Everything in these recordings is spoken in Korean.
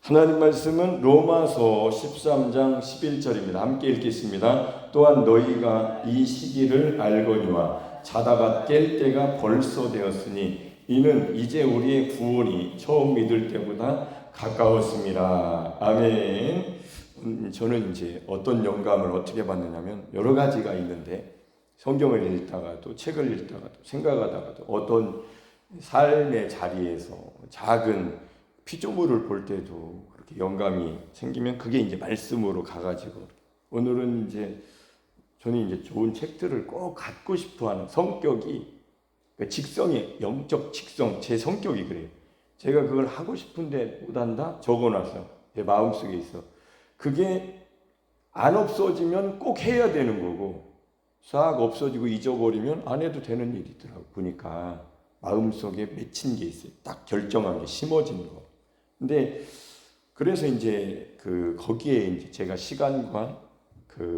하나님 말씀은 로마서 13장 11절입니다. 함께 읽겠습니다. 또한 너희가 이 시기를 알거니와 자다가 깰 때가 벌써 되었으니 이는 이제 우리의 구원이 처음 믿을 때보다 가까웠습니다. 아멘. 저는 이제 어떤 영감을 어떻게 받느냐면 여러 가지가 있는데 성경을 읽다가도 책을 읽다가도 생각하다가도 어떤 삶의 자리에서 작은 피조물을 볼 때도 그렇게 영감이 생기면 그게 이제 말씀으로 가가지고 오늘은 이제 저는 이제 좋은 책들을 꼭 갖고 싶어하는 성격이 그러니까 직성이 영적 직성 제 성격이 그래요. 제가 그걸 하고 싶은데 못한다 적어놨어 제 마음속에 있어. 그게 안 없어지면 꼭 해야 되는 거고 싹 없어지고 잊어버리면 안 해도 되는 일이더라고. 보니까 마음속에 맺힌 게 있어요. 딱 결정한 게 심어진 거. 근데 그래서 이제 거기에 이제 제가 시간과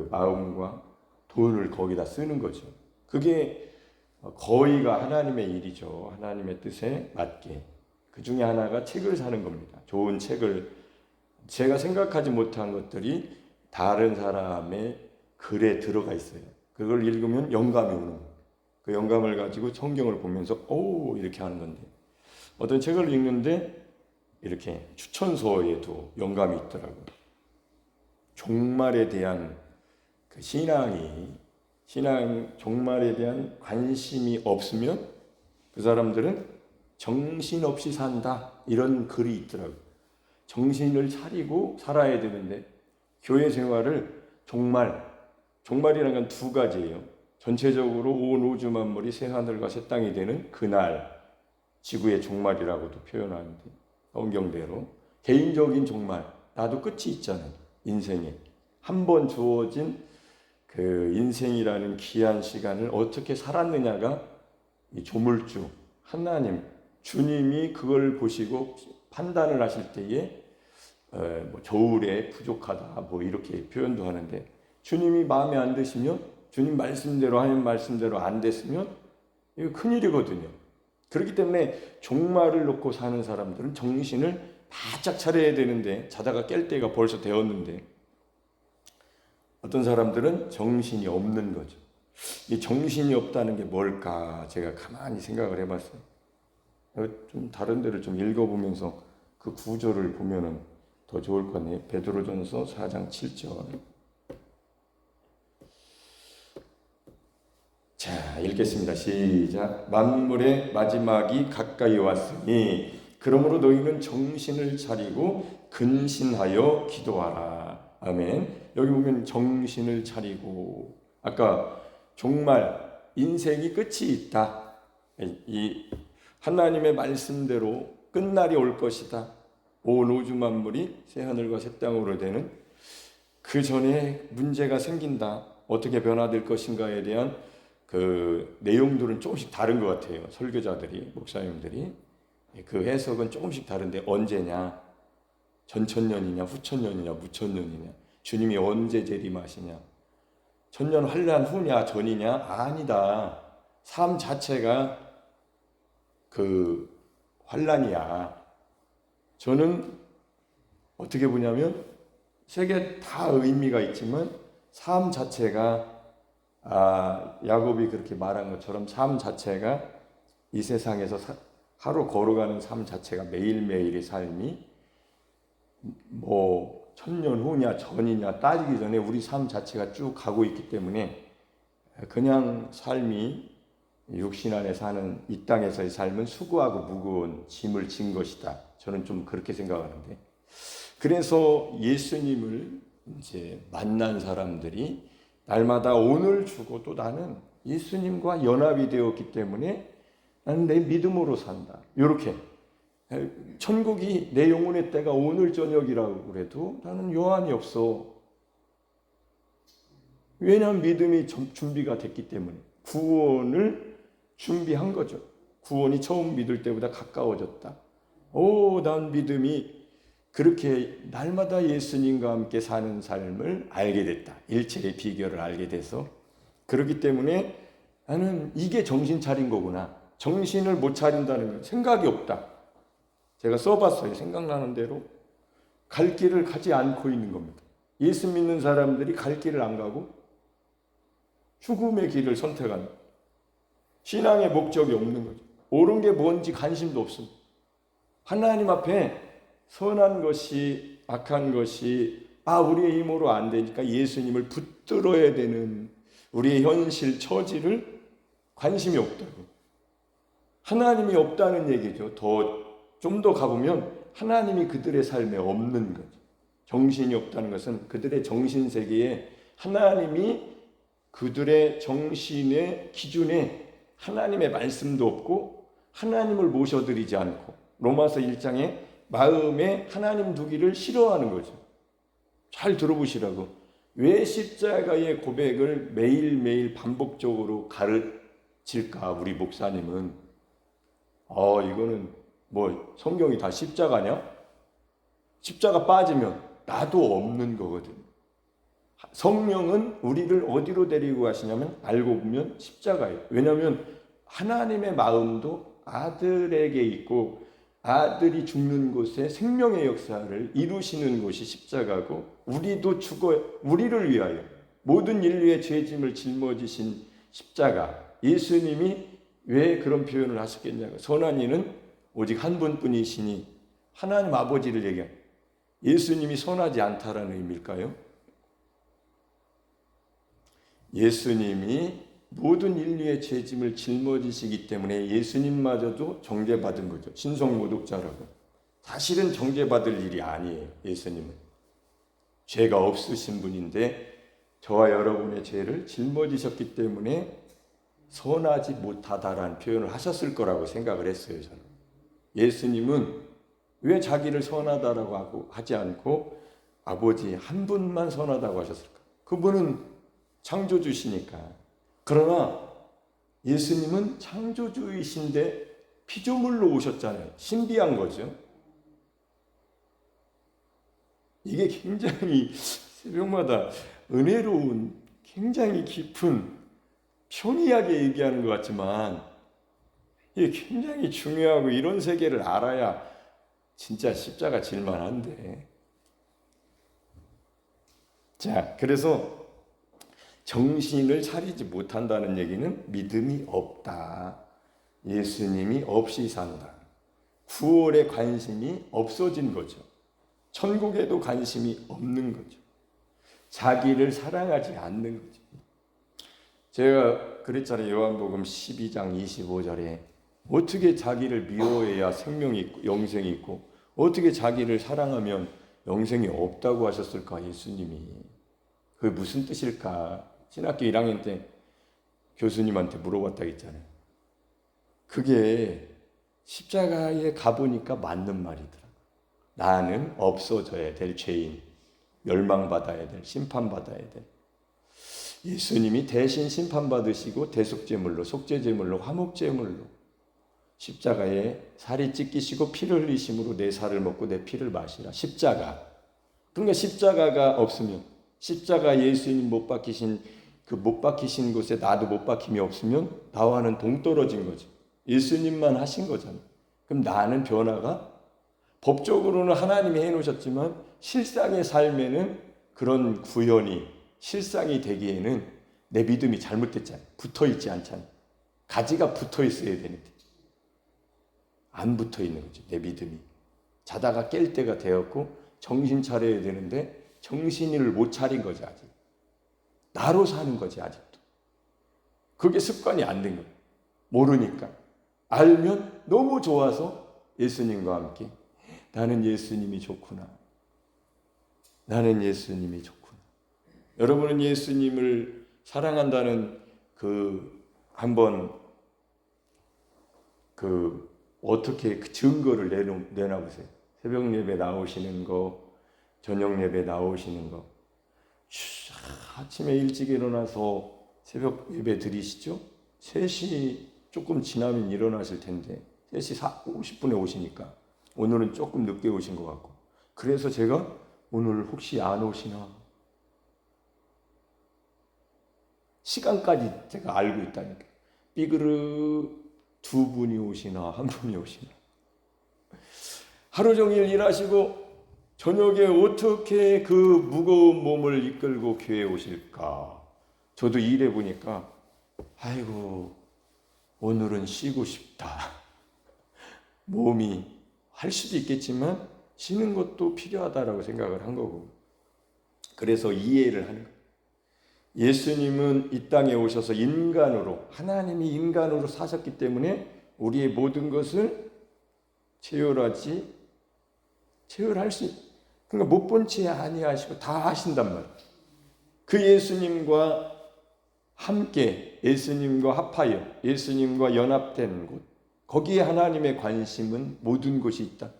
마음과 돈을 거기다 쓰는 거죠. 그게 거의가 하나님의 일이죠. 하나님의 뜻에 맞게. 그 중에 하나가 책을 사는 겁니다. 좋은 책을 제가 생각하지 못한 것들이 다른 사람의 글에 들어가 있어요. 그걸 읽으면 영감이 오는 거예요. 그 영감을 가지고 성경을 보면서 오 이렇게 하는 건데 어떤 책을 읽는데 이렇게 추천서에도 영감이 있더라고요. 종말에 대한 종말에 대한 관심이 없으면 그 사람들은 정신없이 산다 이런 글이 있더라고요. 정신을 차리고 살아야 되는데 교회 생활을 종말이라는 건 두 가지예요. 전체적으로 온 우주 만물이 새 하늘과 새 땅이 되는 그날 지구의 종말이라고도 표현하는데 성경대로 개인적인 종말 나도 끝이 있잖아요. 인생에 한 번 주어진 그 인생이라는 귀한 시간을 어떻게 살았느냐가 이 조물주 하나님 주님이 그걸 보시고 판단을 하실 때에 저울에 부족하다 뭐 이렇게 표현도 하는데 주님이 마음에 안 드시면 주님 말씀대로 하나님 말씀대로 안 됐으면 이거 큰일이거든요. 그렇기 때문에 종말을 놓고 사는 사람들은 정신을 바짝 차려야 되는데 자다가 깰 때가 벌써 되었는데 어떤 사람들은 정신이 없는 거죠. 이 정신이 없다는 게 뭘까 제가 가만히 생각을 해봤어요. 좀 다른 데를 좀 읽어보면서 그 구조를 보면은 더 좋을 것 같네요. 베드로전서 4장 7절. 자, 읽겠습니다. 시작. 만물의 마지막이 가까이 왔으니 그러므로 너희는 정신을 차리고 근신하여 기도하라. 아멘. 여기 보면 정신을 차리고 아까 종말 인생이 끝이 있다. 이 하나님의 말씀대로 끝날이 올 것이다. 온 우주 만물이 새 하늘과 새 땅으로 되는 그 전에 문제가 생긴다. 어떻게 변화될 것인가에 대한 그 내용들은 조금씩 다른 것 같아요. 설교자들이, 목사님들이. 그 해석은 조금씩 다른데 언제냐? 전천년이냐, 후천년이냐, 무천년이냐? 주님이 언제 재림하시냐? 천년 환란 후냐, 전이냐? 아니다. 삶 자체가 그 환란이야. 저는 어떻게 보냐면 세계 다 의미가 있지만 삶 자체가 야곱이 그렇게 말한 것처럼 삶 자체가 이 세상에서 하루 걸어가는 삶 자체가 매일매일의 삶이 뭐 천년 후냐 전이냐 따지기 전에 우리 삶 자체가 쭉 가고 있기 때문에 그냥 삶이 육신 안에 사는 이 땅에서의 삶은 수고하고 무거운 짐을 진 것이다. 저는 좀 그렇게 생각하는데 그래서 예수님을 이제 만난 사람들이 날마다 오늘 주고 또 나는 예수님과 연합이 되었기 때문에 나는 내 믿음으로 산다. 이렇게 천국이 내 영혼의 때가 오늘 저녁이라고 그래도 나는 요한이 없어. 왜냐하면 믿음이 준비가 됐기 때문에 구원을 준비한 거죠. 구원이 처음 믿을 때보다 가까워졌다. 난 믿음이 그렇게 날마다 예수님과 함께 사는 삶을 알게 됐다. 일체의 비결을 알게 돼서 그렇기 때문에 나는 이게 정신 차린 거구나. 정신을 못 차린다는 건 생각이 없다. 제가 써봤어요. 생각나는 대로 갈 길을 가지 않고 있는 겁니다. 예수 믿는 사람들이 갈 길을 안 가고 죽음의 길을 선택하는, 신앙의 목적이 없는 거죠. 옳은 게 뭔지 관심도 없습니다. 하나님 앞에 선한 것이 악한 것이 우리의 힘으로 안 되니까 예수님을 붙들어야 되는 우리의 현실 처지를 관심이 없다고. 하나님이 없다는 얘기죠. 좀 더 가보면 하나님이 그들의 삶에 없는 거죠. 정신이 없다는 것은 그들의 정신세계에 하나님이 그들의 정신의 기준에 하나님의 말씀도 없고 하나님을 모셔드리지 않고, 로마서 1장에 마음에 하나님 두기를 싫어하는 거죠. 잘 들어보시라고. 왜 십자가의 고백을 매일매일 반복적으로 가르칠까? 우리 목사님은 이거는 뭐 성경이 다 십자가냐? 십자가 빠지면 나도 없는 거거든. 성령은 우리를 어디로 데리고 가시냐면 알고 보면 십자가예요. 왜냐하면 하나님의 마음도 아들에게 있고 아들이 죽는 곳에 생명의 역사를 이루시는 곳이 십자가고, 우리도 죽어요. 우리를 위하여 모든 인류의 죄짐을 짊어지신 십자가. 예수님이 왜 그런 표현을 하셨겠냐고. 선한 이는 오직 한 분뿐이시니, 하나님 아버지를 얘기해요. 예수님이 선하지 않다라는 의미일까요? 예수님이 모든 인류의 죄짐을 짊어지시기 때문에 예수님마저도 정죄받은 거죠. 신성모독자라고. 사실은 정죄받을 일이 아니에요. 예수님은 죄가 없으신 분인데 저와 여러분의 죄를 짊어지셨기 때문에 선하지 못하다라는 표현을 하셨을 거라고 생각을 했어요. 저는. 예수님은 왜 자기를 선하다라고 하지 않고 아버지 한 분만 선하다고 하셨을까? 그분은 창조주시니까. 그러나 예수님은 창조주이신데 피조물로 오셨잖아요. 신비한 거죠. 이게 굉장히 새벽마다 은혜로운, 굉장히 깊은, 평이하게 얘기하는 것 같지만 이게 굉장히 중요하고, 이런 세계를 알아야 진짜 십자가 질만한데. 자, 그래서 정신을 차리지 못한다는 얘기는 믿음이 없다. 예수님이 없이 산다. 구원에 관심이 없어진 거죠. 천국에도 관심이 없는 거죠. 자기를 사랑하지 않는 거죠. 제가 그랬잖아요. 요한복음 12장 25절에 어떻게 자기를 미워해야 생명이 있고 영생이 있고 어떻게 자기를 사랑하면 영생이 없다고 하셨을까? 예수님이. 그게 무슨 뜻일까? 신학교 1학년 때 교수님한테 물어봤다 했잖아요. 그게 십자가에 가보니까 맞는 말이더라고요. 나는 없어져야 될 죄인, 멸망받아야 될, 심판받아야 될. 예수님이 대신 심판받으시고 대속제물로, 속죄제물로, 화목제물로 십자가에 살이 찢기시고 피를 흘리심으로 내 살을 먹고 내 피를 마시라. 십자가. 그러니까 십자가가 없으면, 십자가 예수님 못 박히신 그 못 박히신 곳에 나도 못 박힘이 없으면 나와는 동떨어진 거죠. 예수님만 하신 거잖아요. 그럼 나는 변화가, 법적으로는 하나님이 해놓으셨지만 실상의 삶에는 그런 구현이 실상이 되기에는 내 믿음이 잘못됐잖아요. 붙어있지 않잖아요. 가지가 붙어있어야 되는데 안 붙어있는 거죠. 내 믿음이. 자다가 깰 때가 되었고 정신 차려야 되는데 정신을 못 차린 거지. 아직 나로 사는 거지. 아직도 그게 습관이 안 된 거예요. 모르니까. 알면 너무 좋아서 예수님과 함께 나는 예수님이 좋구나. 나는 예수님이 좋구나. 여러분은 예수님을 사랑한다는 한번 어떻게 증거를 내놔보세요. 새벽 예배 나오시는 거, 저녁 예배 나오시는 거. 아침에 일찍 일어나서 새벽 예배 드리시죠? 3시 조금 지나면 일어나실 텐데 3시 50분에 오시니까 오늘은 조금 늦게 오신 것 같고, 그래서 제가 오늘 혹시 안 오시나 시간까지 제가 알고 있다니까. 삐그르 2분이 오시나 1분이 오시나. 하루 종일 일하시고 저녁에 어떻게 그 무거운 몸을 이끌고 교회에 오실까? 저도 일해 보니까 아이고 오늘은 쉬고 싶다. 몸이 할 수도 있겠지만 쉬는 것도 필요하다라고 생각을 한 거고, 그래서 이해를 하는 거예요. 예수님은 이 땅에 오셔서 인간으로, 하나님이 인간으로 사셨기 때문에 우리의 모든 것을 체혈할 수, 그러니까 못 본 채 아니하시고 다 하신단 말이에요. 그 예수님과 함께, 예수님과 합하여, 예수님과 연합된 곳, 거기에 하나님의 관심은 모든 곳이 있다.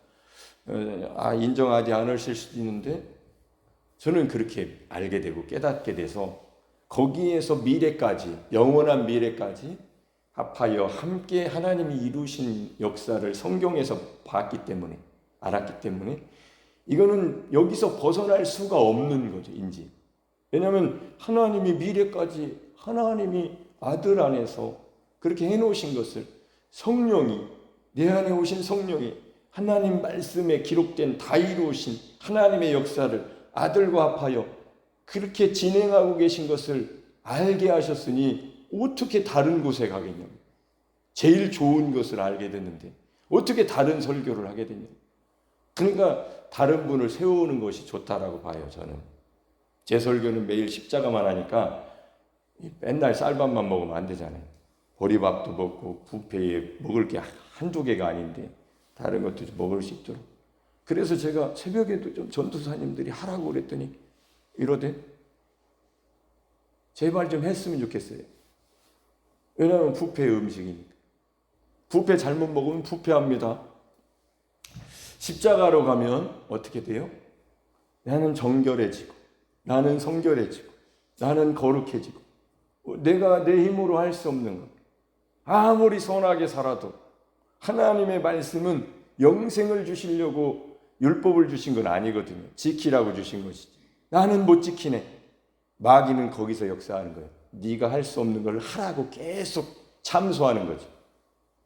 인정하지 않으실 수도 있는데 저는 그렇게 알게 되고 깨닫게 돼서 거기에서 미래까지, 영원한 미래까지 합하여 함께 하나님이 이루신 역사를 성경에서 봤기 때문에, 알았기 때문에 이거는 여기서 벗어날 수가 없는 거죠, 인지. 왜냐하면 하나님이 미래까지 하나님이 아들 안에서 그렇게 해놓으신 것을 성령이, 내 안에 오신 성령이 하나님 말씀에 기록된 다 이루신 하나님의 역사를 아들과 합하여 그렇게 진행하고 계신 것을 알게 하셨으니 어떻게 다른 곳에 가겠냐고. 제일 좋은 것을 알게 됐는데 어떻게 다른 설교를 하게 됐냐고. 그러니까 다른 분을 세우는 것이 좋다라고 봐요, 저는. 제 설교는 매일 십자가만 하니까 맨날 쌀밥만 먹으면 안 되잖아요. 보리밥도 먹고 뷔페에 먹을 게 한두 개가 아닌데 다른 것도 좀 먹을 수 있도록. 그래서 제가 새벽에도 좀 전도사님들이 하라고 그랬더니 이러대. 제발 좀 했으면 좋겠어요. 왜냐하면 뷔페 음식이니까. 뷔페 잘못 먹으면 뷔페합니다. 십자가로 가면 어떻게 돼요? 나는 정결해지고, 나는 성결해지고, 나는 거룩해지고, 내가 내 힘으로 할 수 없는 것, 아무리 선하게 살아도 하나님의 말씀은 영생을 주시려고 율법을 주신 건 아니거든요. 지키라고 주신 것이지. 나는 못 지키네. 마귀는 거기서 역사하는 거예요. 네가 할 수 없는 걸 하라고 계속 참소하는 거죠.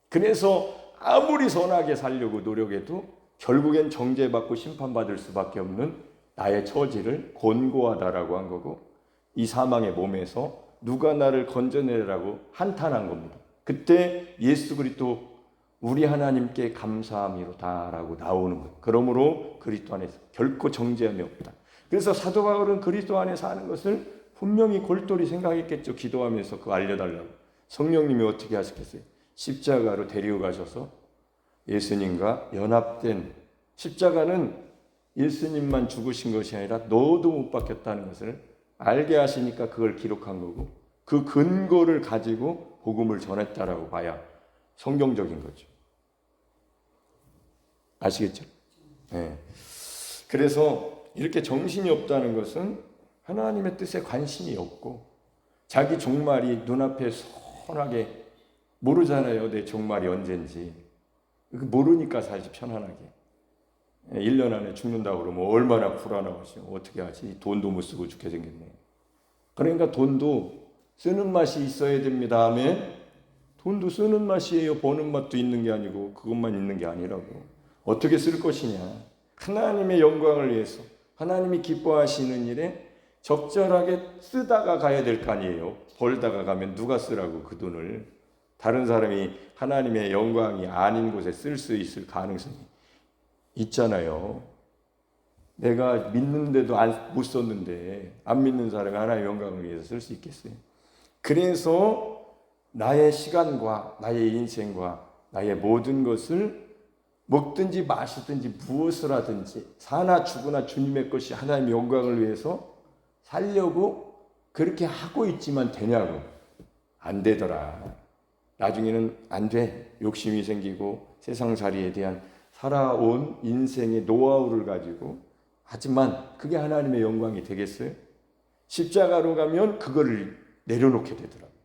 그래서 아무리 선하게 살려고 노력해도 결국엔 정죄받고 심판받을 수밖에 없는 나의 처지를 곤고하다라고 한 거고, 이 사망의 몸에서 누가 나를 건져내라고 한탄한 겁니다. 그때 예수 그리스도 우리 하나님께 감사함이로다라고 나오는 거예요. 그러므로 그리스도 안에서 결코 정죄함이 없다. 그래서 사도 바울은 그리스도 안에 사는 것을 분명히 골똘히 생각했겠죠. 기도하면서 그거 알려달라고. 성령님이 어떻게 하셨겠어요? 십자가로 데리고 가셔서 예수님과 연합된, 십자가는 예수님만 죽으신 것이 아니라 너도 못 박혔다는 것을 알게 하시니까 그걸 기록한 거고, 그 근거를 가지고 복음을 전했다라고 봐야 성경적인 거죠. 아시겠죠? 네. 그래서 이렇게 정신이 없다는 것은 하나님의 뜻에 관심이 없고, 자기 종말이 눈앞에 선하게 모르잖아요. 내 종말이 언젠지. 모르니까 살지, 편안하게. 1년 안에 죽는다고 그러면 얼마나 불안하고 어떻게 하지? 돈도 못 쓰고 죽게 생겼네. 그러니까 돈도 쓰는 맛이 있어야 됩니다. 아멘. 돈도 쓰는 맛이에요. 버는 맛도 있는 게 아니고 그것만 있는 게 아니라고. 어떻게 쓸 것이냐. 하나님의 영광을 위해서, 하나님이 기뻐하시는 일에 적절하게 쓰다가 가야 될 거 아니에요. 벌다가 가면 누가 쓰라고 그 돈을. 다른 사람이 하나님의 영광이 아닌 곳에 쓸 수 있을 가능성이 있잖아요. 내가 믿는데도 못 썼는데 안 믿는 사람이 하나님의 영광을 위해서 쓸 수 있겠어요? 그래서 나의 시간과 나의 인생과 나의 모든 것을 먹든지 마시든지 무엇을 하든지 사나 죽으나 주님의 것이 하나님의 영광을 위해서 살려고 그렇게 하고 있지만 되냐고. 안 되더라. 나중에는 안 돼. 욕심이 생기고 세상살이에 대한 살아온 인생의 노하우를 가지고, 하지만 그게 하나님의 영광이 되겠어요? 십자가로 가면 그거를 내려놓게 되더라고요.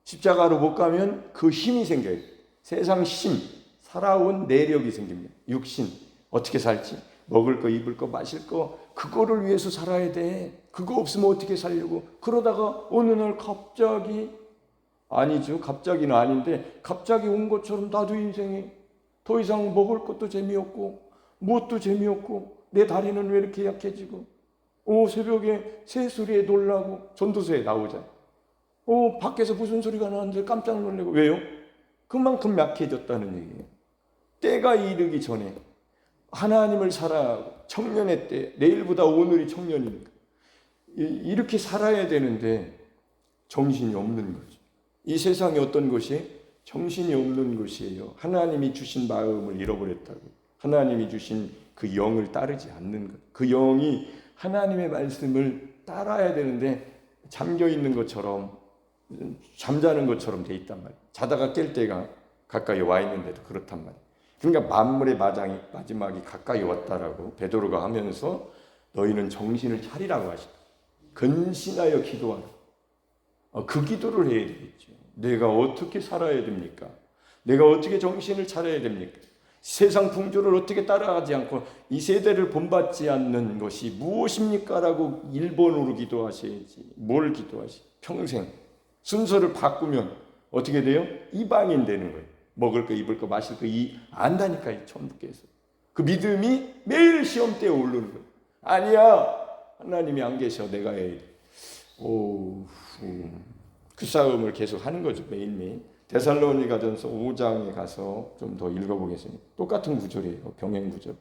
십자가로 못 가면 그 힘이 생겨요. 세상 힘, 살아온 내력이 생깁니다. 육신, 어떻게 살지? 먹을 거, 입을 거, 마실 거, 그거를 위해서 살아야 돼. 그거 없으면 어떻게 살려고? 그러다가 어느 날 갑자기, 아니죠. 갑자기는 아닌데 갑자기 온 것처럼 나도 인생이 더 이상 먹을 것도 재미없고 무엇도 재미없고 내 다리는 왜 이렇게 약해지고, 새벽에 새 소리에 놀라고, 전도서에 나오잖아요. 밖에서 무슨 소리가 나는데 깜짝 놀라고. 왜요? 그만큼 약해졌다는 얘기예요. 때가 이르기 전에 하나님을 사랑하고, 청년의 때, 내일보다 오늘이 청년이니까 이렇게 살아야 되는데 정신이 없는 거죠. 이 세상이 어떤 것이 정신이 없는 것이에요. 하나님이 주신 마음을 잃어버렸다고. 하나님이 주신 그 영을 따르지 않는 것. 그 영이 하나님의 말씀을 따라야 되는데 잠겨 있는 것처럼, 잠자는 것처럼 돼 있단 말이에요. 자다가 깰 때가 가까이 와 있는데도 그렇단 말이에요. 그러니까 만물의 마지막이 가까이 왔다라고 베드로가 하면서 너희는 정신을 차리라고 하시다. 근신하여 기도하라. 그 기도를 해야 되겠죠. 내가 어떻게 살아야 됩니까? 내가 어떻게 정신을 차려야 됩니까? 세상 풍조를 어떻게 따라가지 않고 이 세대를 본받지 않는 것이 무엇입니까? 라고 1번으로 기도하셔야지. 뭘 기도하시? 평생 순서를 바꾸면 어떻게 돼요? 이방인 되는 거예요. 먹을 거, 입을 거, 마실 거 안다니까요. 처음부터 해서. 그 믿음이 매일 시험대에 오르는 거예요. 아니야, 하나님이 안 계셔, 내가 해야 돼. 그 싸움을 계속 하는 거죠, 매일매일. 데살로니가전서 5장에 가서 좀 더 읽어보겠습니다. 똑같은 구절이에요. 병행 구절.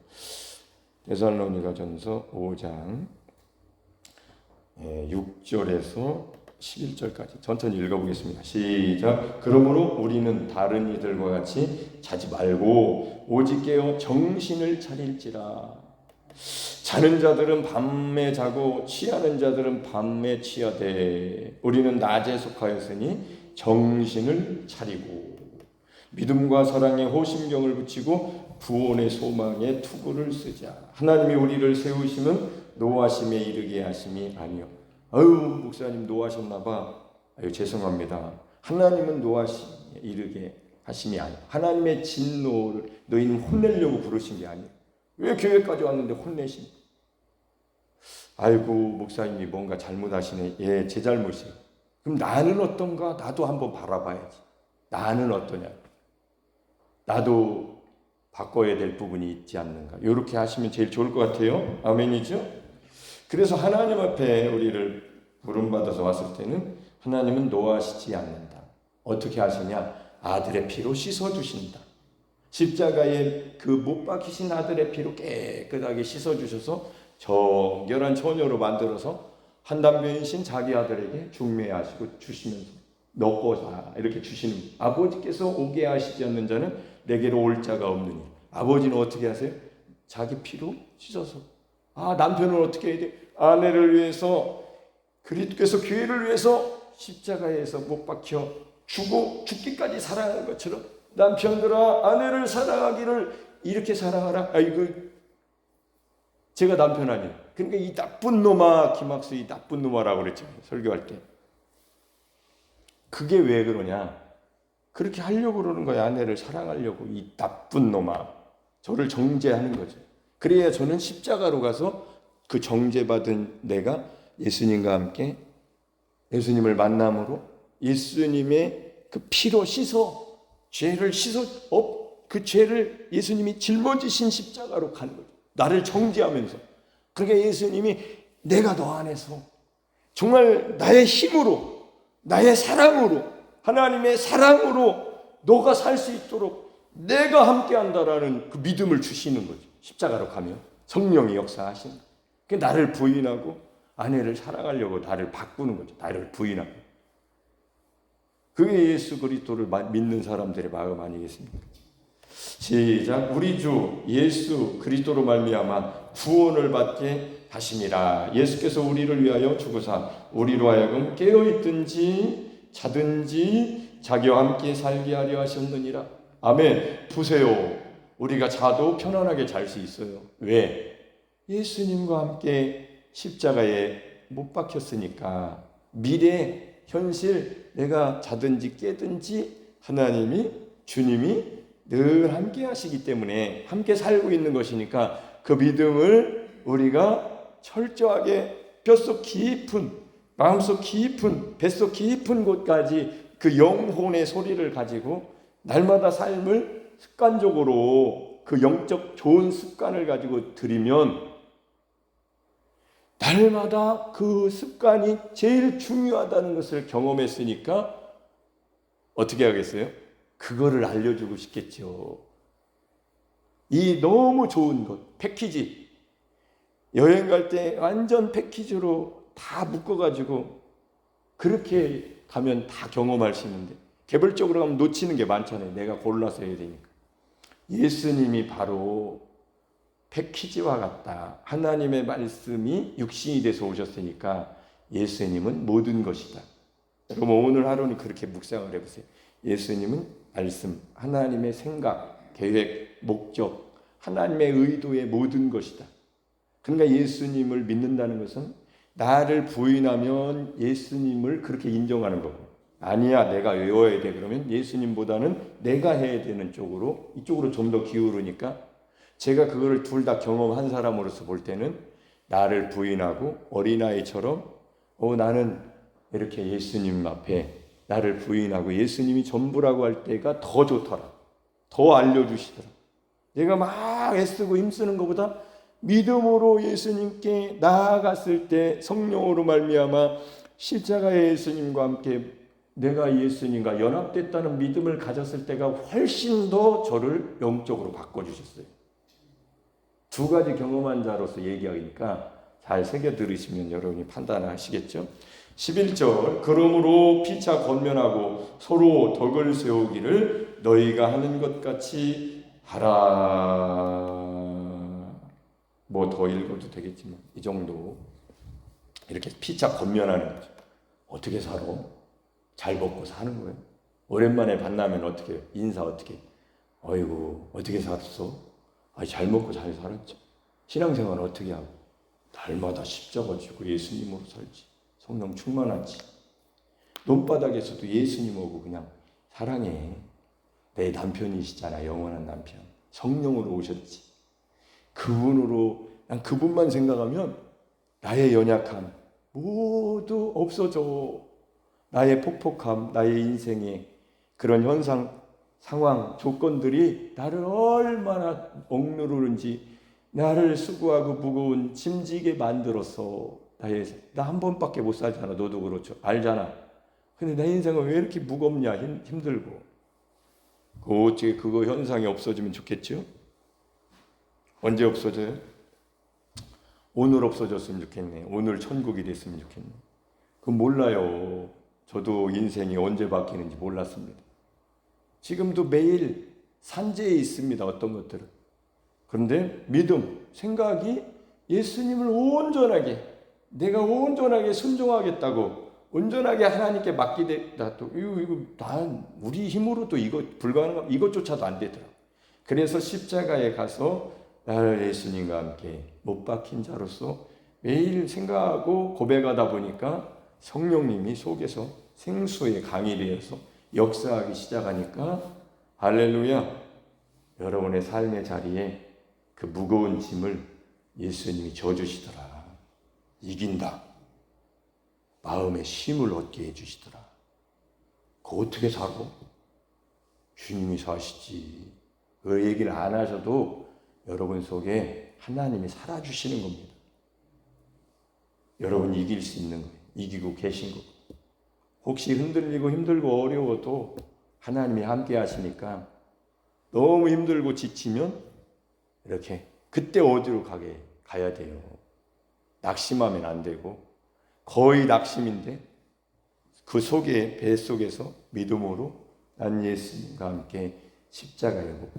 데살로니가전서 5장 6절에서 11절까지 천천히 읽어보겠습니다. 시작. 그러므로 우리는 다른 이들과 같이 자지 말고 오직 깨어 정신을 차릴지라. 자는 자들은 밤에 자고 취하는 자들은 밤에 취하되 우리는 낮에 속하였으니 정신을 차리고 믿음과 사랑에 호심경을 붙이고 구원의 소망에 투구를 쓰자. 하나님이 우리를 세우심은 노하심에 이르게 하심이 아니요. 목사님 노하셨나 봐. 죄송합니다. 하나님은 노하심에 이르게 하심이 아니요. 하나님의 진노를 너희는 혼내려고 부르신 게 아니에요. 왜 교회까지 왔는데 혼내신? 목사님이 뭔가 잘못하시네. 예, 제 잘못이에요. 그럼 나는 어떤가? 나도 한번 바라봐야지. 나는 어떠냐? 나도 바꿔야 될 부분이 있지 않는가? 이렇게 하시면 제일 좋을 것 같아요. 아멘이죠? 그래서 하나님 앞에 우리를 부름받아서 왔을 때는 하나님은 노하시지 않는다. 어떻게 하시냐? 아들의 피로 씻어주신다. 십자가에 그 못 박히신 아들의 피로 깨끗하게 씻어주셔서 정결한 처녀로 만들어서 한단변이신 자기 아들에게 중매하시고 주시면서 넣고자 이렇게 주시는 거예요. 아버지께서 오게 하시지 않는 자는 내게로 올 자가 없느니. 아버지는 어떻게 하세요? 자기 피로 씻어서. 남편은 어떻게 해야 돼? 아내를 위해서, 그리스도께서 교회를 위해서 십자가에서 못 박혀 주고 죽기까지 사랑하는 것처럼 남편들아 아내를 사랑하기를 이렇게 사랑하라. 제가 남편 아니에요. 그러니까 이 나쁜 놈아, 김학수 이 나쁜 놈아라고 그랬잖아요. 설교할 때. 그게 왜 그러냐? 그렇게 하려고 그러는 거예요. 아내를 사랑하려고. 이 나쁜 놈아. 저를 정죄하는 거죠. 그래야 저는 십자가로 가서 그 정죄받은 내가 예수님과 함께 예수님을 만남으로 예수님의 그 피로 씻어 죄를 그 죄를 예수님이 짊어지신 십자가로 가는 거죠. 나를 정죄하면서. 그러니까 예수님이 내가 너 안에서 정말 나의 힘으로, 나의 사랑으로, 하나님의 사랑으로 너가 살 수 있도록 내가 함께 한다라는 그 믿음을 주시는 거죠. 십자가로 가면 성령이 역사하시는 거죠. 그러니까 나를 부인하고 아내를 사랑하려고 나를 바꾸는 거죠. 나를 부인하고. 그게 예수 그리스도를 믿는 사람들의 마음 아니겠습니까? 시작. 우리 주 예수 그리스도로 말미암아 구원을 받게 하심이라. 예수께서 우리를 위하여 죽으사 우리로 하여금 깨어있든지 자든지 자기와 함께 살게 하려 하셨느니라. 아멘. 보세요. 우리가 자도 편안하게 잘 수 있어요. 왜? 예수님과 함께 십자가에 못 박혔으니까. 미래, 현실, 내가 자든지 깨든지 하나님이, 주님이 늘 함께 하시기 때문에 함께 살고 있는 것이니까 그 믿음을 우리가 철저하게 뼛속 깊은, 마음속 깊은, 뱃속 깊은 곳까지 그 영혼의 소리를 가지고 날마다 삶을 습관적으로 그 영적 좋은 습관을 가지고 들이면 날마다 그 습관이 제일 중요하다는 것을 경험했으니까 어떻게 하겠어요? 그거를 알려주고 싶겠죠. 이 너무 좋은 것, 패키지. 여행 갈 때 완전 패키지로 다 묶어가지고 그렇게 가면 다 경험할 수 있는데 개별적으로 가면 놓치는 게 많잖아요. 내가 골라서 해야 되니까. 예수님이 바로 패키지와 같다. 하나님의 말씀이 육신이 돼서 오셨으니까 예수님은 모든 것이다. 여러분 오늘 하루는 그렇게 묵상을 해보세요. 예수님은 말씀, 하나님의 생각, 계획, 목적, 하나님의 의도의 모든 것이다. 그러니까 예수님을 믿는다는 것은 나를 부인하면 예수님을 그렇게 인정하는 거고, 아니야 내가 외워야 돼 그러면 예수님보다는 내가 해야 되는 쪽으로, 이쪽으로 좀 더 기울으니까 제가 그거를 둘 다 경험한 사람으로서 볼 때는 나를 부인하고 어린아이처럼 나는 이렇게 예수님 앞에 나를 부인하고 예수님이 전부라고 할 때가 더 좋더라. 더 알려주시더라. 내가 막 애쓰고 힘쓰는 것보다 믿음으로 예수님께 나아갔을 때 성령으로 말미암아 십자가의 예수님과 함께 내가 예수님과 연합됐다는 믿음을 가졌을 때가 훨씬 더 저를 영적으로 바꿔주셨어요. 두 가지 경험한 자로서 얘기하니까 잘 새겨 들으시면 여러분이 판단하시겠죠. 11절 그러므로 피차 권면하고 서로 덕을 세우기를 너희가 하는 것 같이 하라. 뭐 더 읽어도 되겠지만 이 정도 이렇게 피차 권면하는 거죠. 어떻게 살아? 잘 먹고 사는 거예요. 오랜만에 만나면 어떻게 인사 어떻게? 어이구 어떻게 살았어? 잘 먹고 잘 살았죠. 신앙생활 어떻게 하고? 날마다 십자가 지고 예수님으로 살지. 성령 충만하지. 논바닥에서도 예수님 오고 그냥 사랑해. 내 남편이시잖아. 영원한 남편. 성령으로 오셨지. 그분으로 그냥 그분만 생각하면 나의 연약함 모두 없어져. 나의 폭폭함, 나의 인생의 그런 현상, 상황, 조건들이 나를 얼마나 억누르는지, 나를 수고하고 무거운 짐지게 만들어서 나 한 번밖에 못 살잖아. 너도 그렇죠. 알잖아. 근데 내 인생은 왜 이렇게 무겁냐, 힘들고. 어떻게 그거 현상이 없어지면 좋겠죠? 언제 없어져요? 오늘 없어졌으면 좋겠네. 오늘 천국이 됐으면 좋겠네. 그건 몰라요. 저도 인생이 언제 바뀌는지 몰랐습니다. 지금도 매일 산재에 있습니다. 어떤 것들은. 그런데 믿음, 생각이 예수님을 온전하게 내가 온전하게 순종하겠다고 온전하게 하나님께 맡기겠다. 또 이거 난 우리 힘으로 또 이거 불가능한 이것조차도 안 되더라. 그래서 십자가에 가서 나를 예수님과 함께 못 박힌 자로서 매일 생각하고 고백하다 보니까 성령님이 속에서 생수의 강이 되어서 역사하기 시작하니까 할렐루야, 여러분의 삶의 자리에 그 무거운 짐을 예수님이 져주시더라. 이긴다. 마음의 힘을 얻게 해주시더라. 그거 어떻게 사고? 주님이 사시지. 그 얘기를 안 하셔도 여러분 속에 하나님이 살아주시는 겁니다. 여러분 이길 수 있는 거예요. 이기고 계신 거예요. 혹시 흔들리고 힘들고 어려워도 하나님이 함께 하시니까 너무 힘들고 지치면 이렇게 그때 어디로 가야 돼요. 낙심하면 안 되고 거의 낙심인데 그 속에 배 속에서 믿음으로 난 예수님과 함께 십자가에 오고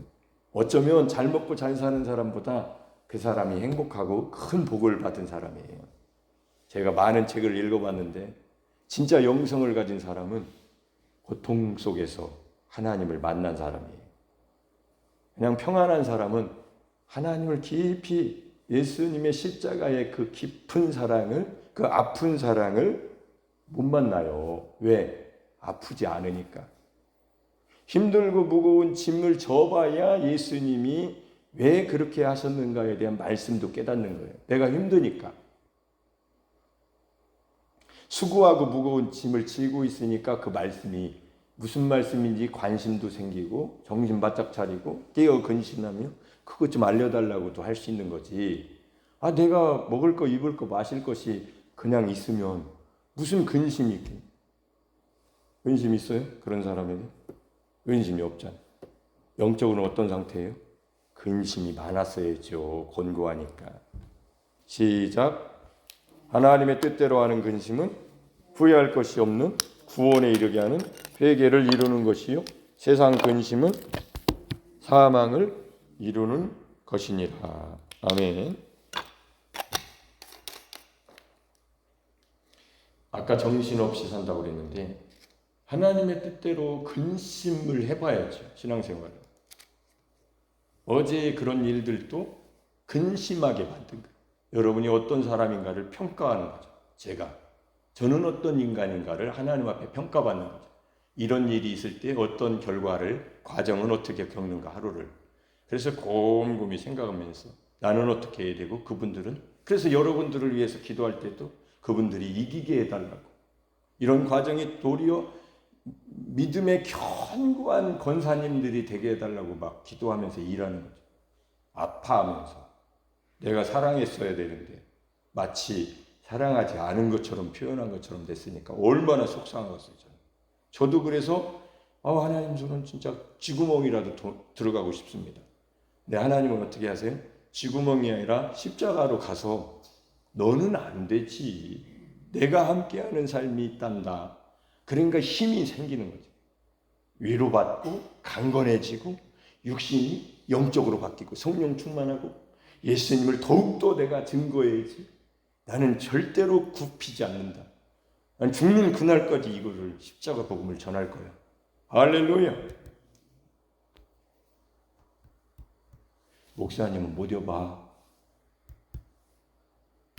어쩌면 잘 먹고 잘 사는 사람보다 그 사람이 행복하고 큰 복을 받은 사람이에요. 제가 많은 책을 읽어봤는데 진짜 영성을 가진 사람은 고통 속에서 하나님을 만난 사람이에요. 그냥 평안한 사람은 하나님을 깊이 예수님의 십자가의 그 깊은 사랑을, 그 아픈 사랑을 못 만나요. 왜? 아프지 않으니까. 힘들고 무거운 짐을 져봐야 예수님이 왜 그렇게 하셨는가에 대한 말씀도 깨닫는 거예요. 내가 힘드니까. 수고하고 무거운 짐을 지고 있으니까 그 말씀이 무슨 말씀인지 관심도 생기고 정신 바짝 차리고 깨어 근신하며 그것 좀 알려달라고도 할 수 있는 거지. 내가 먹을 거, 입을 거, 마실 것이 그냥 있으면 무슨 근심이 있겠니? 근심 있어요? 그런 사람에게? 근심이 없잖아요. 영적으로는 어떤 상태예요? 근심이 많았어야죠. 곤고하니까. 시작. 하나님의 뜻대로 하는 근심은 후회할 것이 없는 구원에 이르게 하는 회개를 이루는 것이요, 세상 근심은 사망을 이루는 것이니라. 아멘. 아까 정신없이 산다고 그랬는데 하나님의 뜻대로 근심을 해봐야죠. 신앙생활을. 어제 그런 일들도 근심하게 만든 거예요. 여러분이 어떤 사람인가를 평가하는 거죠. 저는 어떤 인간인가를 하나님 앞에 평가받는 거죠. 이런 일이 있을 때 어떤 과정은 어떻게 겪는가, 하루를. 그래서 곰곰이 생각하면서 나는 어떻게 해야 되고, 그분들은, 그래서 여러분들을 위해서 기도할 때도 그분들이 이기게 해달라고, 이런 과정이 도리어 믿음의 견고한 권사님들이 되게 해달라고 막 기도하면서 일하는 거죠. 아파하면서. 내가 사랑했어야 되는데 마치 사랑하지 않은 것처럼 표현한 것처럼 됐으니까 얼마나 속상한 것이죠. 저도 그래서 하나님, 저는 진짜 쥐구멍이라도 들어가고 싶습니다. 근데 하나님은 어떻게 하세요? 쥐구멍이 아니라 십자가로 가서 너는 안 되지, 내가 함께하는 삶이 있단다. 그러니까 힘이 생기는 거죠. 위로받고 강건해지고 육신이 영적으로 바뀌고 성령 충만하고 예수님을 더욱더 내가 증거해야지. 나는 절대로 굽히지 않는다. 난 죽는 그날까지 이거를 십자가 복음을 전할 거야. 할렐루야. 목사님은 못 여봐.